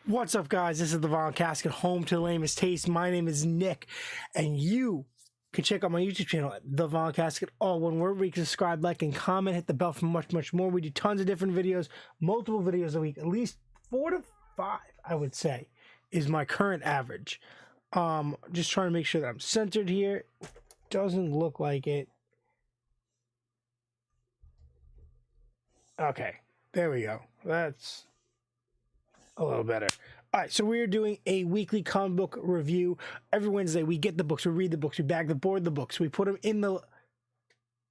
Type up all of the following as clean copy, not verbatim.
What's up, guys? This is the Von Casket, home to the lamest taste. My name is Nick, and you can check out my YouTube channel at the Von Casket, all one word, where you can subscribe, like, and comment, hit the bell for much more. We do tons of different videos, multiple videos a week, at least 4 to 5, I would say, is my current average. Just trying to make sure that I'm centered here. Doesn't look like it. Okay, there we go. That's a little better. All right, so we're doing a weekly comic book review. Every Wednesday, we get the books, we read the books, we bag the board the books, we put them in the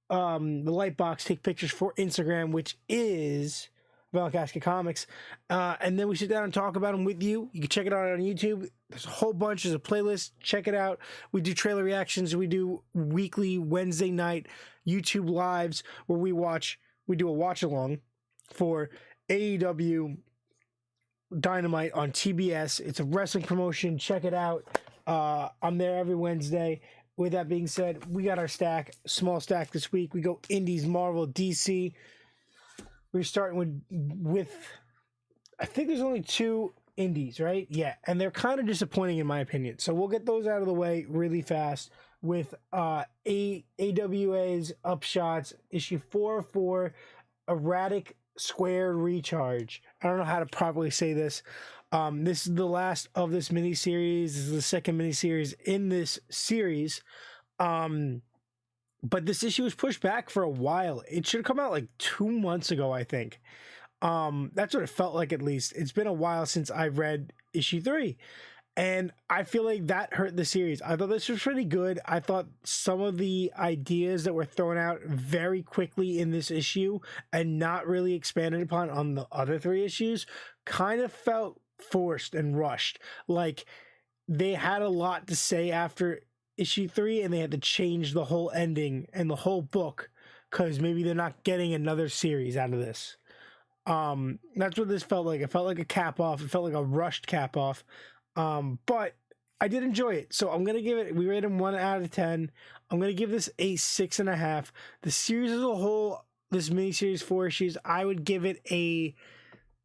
light box, take pictures for Instagram, which is Von Casket Comics, and then we sit down and talk about them with you. You can check it out on YouTube. There's a whole bunch. There's a playlist. Check it out. We do trailer reactions. We do weekly Wednesday night YouTube lives where we do a watch along for AEW Dynamite on TBS. It's a wrestling promotion. Check it out. I'm there every Wednesday. With that being said, we got our small stack this week. We go Indies, Marvel, DC. We're starting with I think there's only 2 Indies, right? Yeah, and they're kind of disappointing in my opinion. So we'll get those out of the way really fast with AWA's Upshots, issue 404, Erratic Square Recharge. I don't know how to properly say this. This is the last of this miniseries. This is the second miniseries in this series. But this issue was pushed back for a while. It should have come out like 2 months ago, I think. That's what it felt like, at least. It's been a while since I read issue 3. And I feel like that hurt the series. I thought this was pretty good. I thought some of the ideas that were thrown out very quickly in this issue and not really expanded upon on the other 3 issues kind of felt forced and rushed. Like they had a lot to say after issue 3 and they had to change the whole ending and the whole book because maybe they're not getting another series out of this. That's what this felt like. It felt like a cap off. It felt like a rushed cap off. But I did enjoy it. So I'm going to give it, we rate them 1 out of 10. I'm going to give this a 6.5. The series as a whole, this miniseries, 4 issues, I would give it a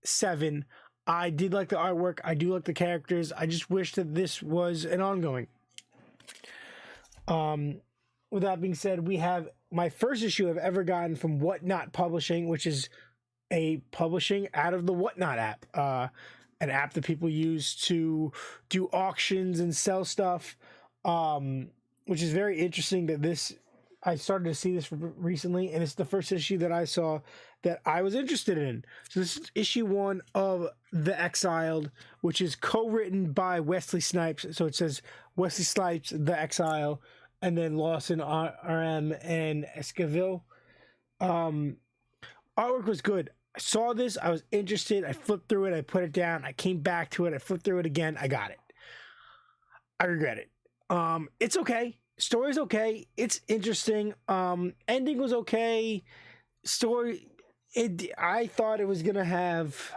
7. I did like the artwork. I do like the characters. I just wish that this was an ongoing. With that being said, we have my first issue I've ever gotten from Whatnot Publishing, which is a publishing out of the Whatnot app. An app that people use to do auctions and sell stuff, which is very interesting that I started to see this recently, and it's the first issue that I saw that I was interested in. So this is issue 1 of The Exiled, which is co-written by Wesley Snipes. So it says Wesley Snipes, The Exile, and then Lawson, RM, and Esquivel. Artwork was good. I saw this, I was interested, I flipped through it, I put it down, I came back to it, I flipped through it again, I got it. I regret it. It's okay. Story's okay. It's interesting. Ending was okay. Story, I thought it was gonna have,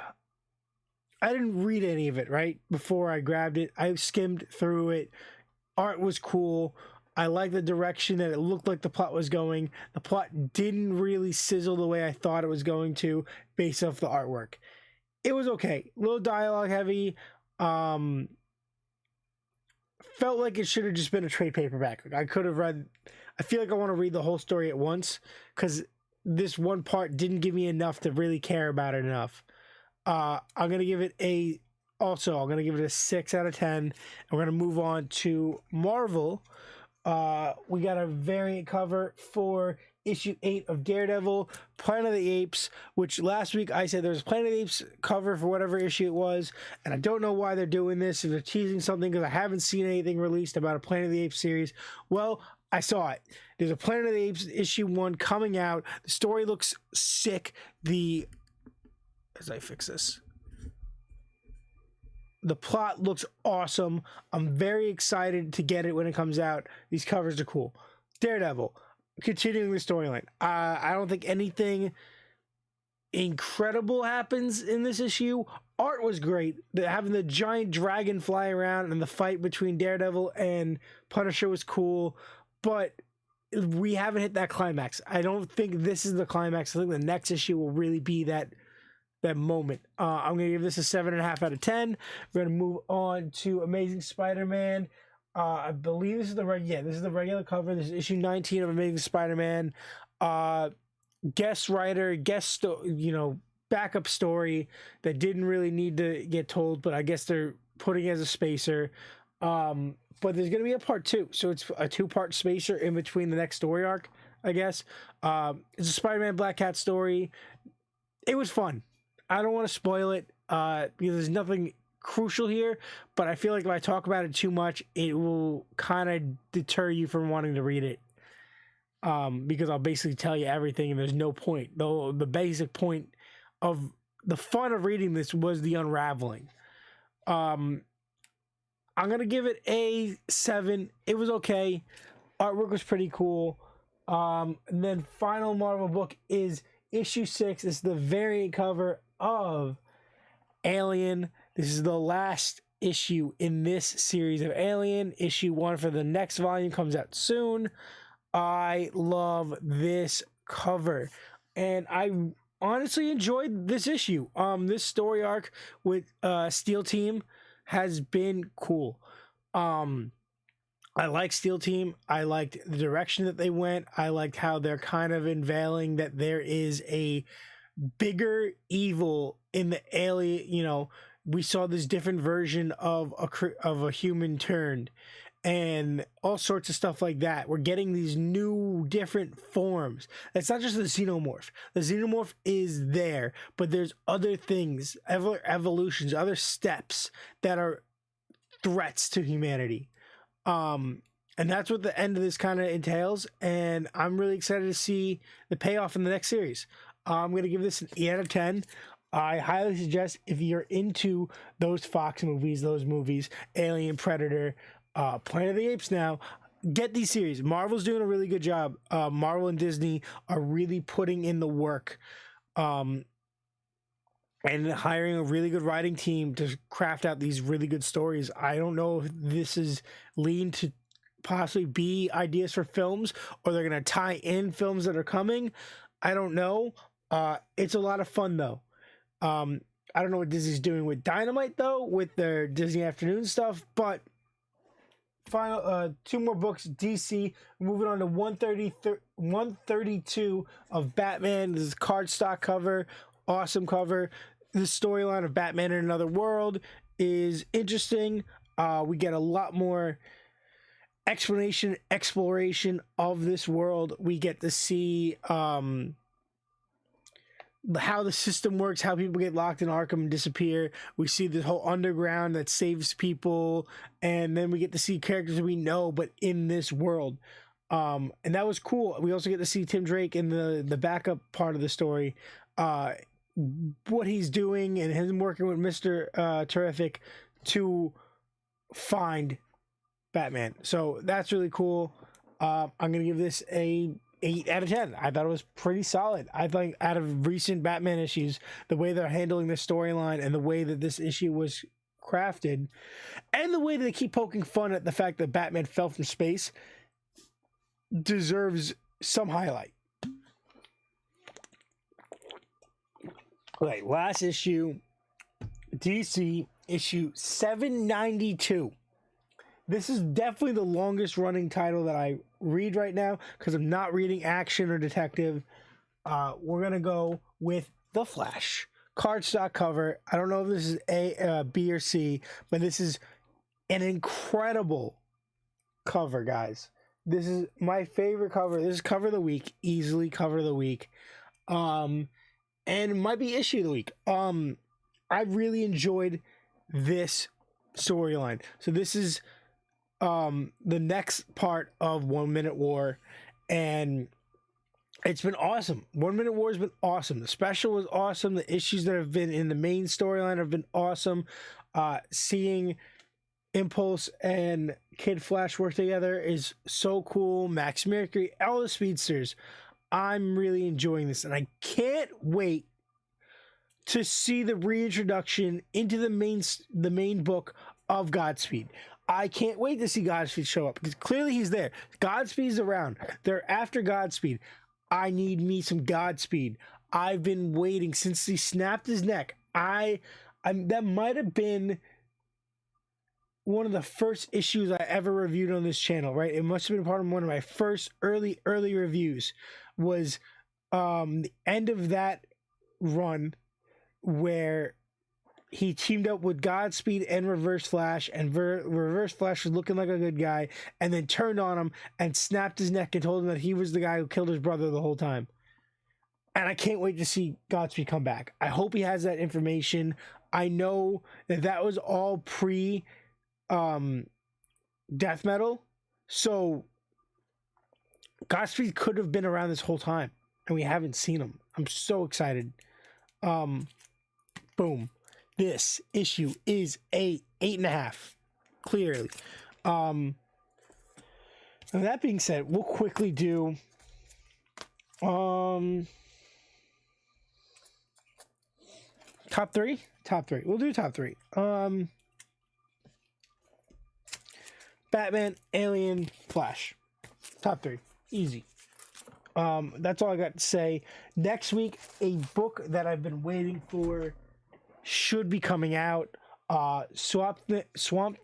I didn't read any of it, right? Before I grabbed it. I skimmed through it. Art was cool. I like the direction that it looked like the plot was going. The plot didn't really sizzle the way I thought it was going to based off the artwork. It was okay. A little dialogue heavy. Felt like it should have just been a trade paperback. I could have read... I feel like I want to read the whole story at once because this one part didn't give me enough to really care about it enough. I'm going to give it a 6 out of 10. And we're going to move on to Marvel. We got a variant cover for issue 8 of Daredevil, Planet of the Apes, which last week I said there was Planet of the Apes cover for whatever issue it was, and I don't know why they're doing this, if they're teasing something, because I haven't seen anything released about a Planet of the Apes series. Well, I saw it. There's a Planet of the Apes issue 1 coming out. The story looks sick. As I fix this, the plot looks awesome. I'm very excited to get it when it comes out. These covers are cool. Daredevil, continuing the storyline. I don't think anything incredible happens in this issue. Art was great. Having the giant dragon fly around and the fight between Daredevil and Punisher was cool. But we haven't hit that climax. I don't think this is the climax. I think the next issue will really be that that moment. I'm gonna give this a 7.5 out of 10. We're gonna move on to Amazing Spider-Man. I believe this is this is the regular cover. This is issue 19 of Amazing Spider-Man. Guest writer, backup story that didn't really need to get told, but I guess they're putting it as a spacer. But there's gonna be a part 2, so it's a 2-part spacer in between the next story arc, I guess. It's a Spider-Man Black Cat story. It was fun. I don't want to spoil it because there's nothing crucial here, but I feel like if I talk about it too much, it will kind of deter you from wanting to read it. Because I'll basically tell you everything and there's no point. Though the basic point of the fun of reading this was the unraveling. I'm gonna give it a 7. It was okay. Artwork was pretty cool. And then final Marvel book is issue 6. It's the variant cover of Alien. This is the last issue in this series of Alien. Issue 1 for the next volume comes out soon. I love this cover, and I honestly enjoyed this issue. This story arc with Steel Team has been cool. I like Steel Team. I liked the direction that they went. I liked how they're kind of unveiling that there is a bigger evil in the alien. We saw this different version of a human turned, and all sorts of stuff like that. We're getting these new different forms. It's not just the xenomorph. The xenomorph is there, but there's other things, evolutions, other steps that are threats to humanity. And that's what the end of this kind of entails, and I'm really excited to see the payoff in the next series. I'm going to give this an 8 out of 10. I highly suggest, if you're into those Fox movies, Alien, Predator, Planet of the Apes now, get these series. Marvel's doing a really good job. Marvel and Disney are really putting in the work and hiring a really good writing team to craft out these really good stories. I don't know if this is lean to possibly be ideas for films, or they're going to tie in films that are coming. I don't know. It's a lot of fun, though. I don't know what Disney's doing with Dynamite, though, with their Disney Afternoon stuff, but final 2 more books. DC, moving on to 132 of Batman. This is cardstock cover, awesome cover. The storyline of Batman in Another World is interesting. We get a lot more exploration of this world. We get to see how the system works, how people get locked in Arkham and disappear. We see this whole underground that saves people, and then we get to see characters we know but in this world, and that was cool. We also get to see Tim Drake in the backup part of the story, what he's doing, and him working with Mr. Terrific to find Batman. So that's really cool. I'm gonna give this a 8 out of 10. I thought it was pretty solid. I think out of recent Batman issues, the way they're handling the storyline and the way that this issue was crafted, and the way that they keep poking fun at the fact that Batman fell from space, deserves some highlight. Okay, last issue, DC issue 792. This is definitely the longest running title that I read right now because I'm not reading action or detective. We're going to go with The Flash. Cardstock cover. I don't know if this is A, B, or C, but this is an incredible cover, guys. This is my favorite cover. This is cover of the week. Easily cover of the week. And it might be issue of the week. I really enjoyed this storyline. So this is the next part of 1 Minute War, and it's been awesome. 1 Minute War has been awesome. The special was awesome. The issues that have been in the main storyline have been awesome. Seeing Impulse and Kid Flash work together is so cool. Max Mercury, all the speedsters. I'm really enjoying this, and I can't wait to see the reintroduction into the main book of Godspeed. I can't wait to see Godspeed show up because clearly he's there. Godspeed's around. They're after Godspeed. I need me some Godspeed. I've been waiting since he snapped his neck. That might have been one of the first issues I ever reviewed on this channel, right? It must have been part of one of my first early reviews. Was the end of that run where he teamed up with Godspeed and Reverse Flash, and Reverse Flash was looking like a good guy, and then turned on him and snapped his neck and told him that he was the guy who killed his brother the whole time. And I can't wait to see Godspeed come back. I hope he has that information. I know that was all pre Death Metal, so Godspeed could have been around this whole time, and we haven't seen him. I'm so excited. Boom. This issue is a 8.5, clearly. And that being said, we'll quickly do top three. We'll do top three. Batman, Alien, Flash. Top three. Easy. That's all I got to say. Next week, a book that I've been waiting for should be coming out. Swamp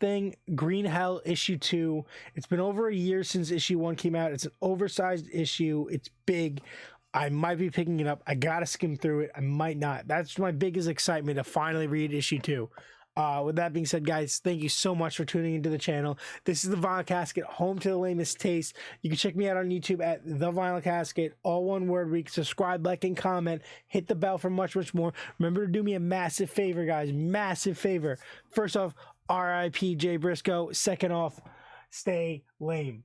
Thing, Green Hell, issue 2. It's been over a year since issue 1 came out. It's an oversized issue. It's big. I might be picking it up. I gotta skim through it. I might not. That's my biggest excitement, to finally read issue 2. With that being said, guys, thank you so much for tuning into the channel. This is The Vinyl Casket, home to the lamest taste. You can check me out on YouTube at The Vinyl Casket, all one word. Where you can subscribe, like, and comment. Hit the bell for much, much more. Remember to do me a massive favor, guys. Massive favor. First off, RIP Jay Briscoe. Second off, stay lame.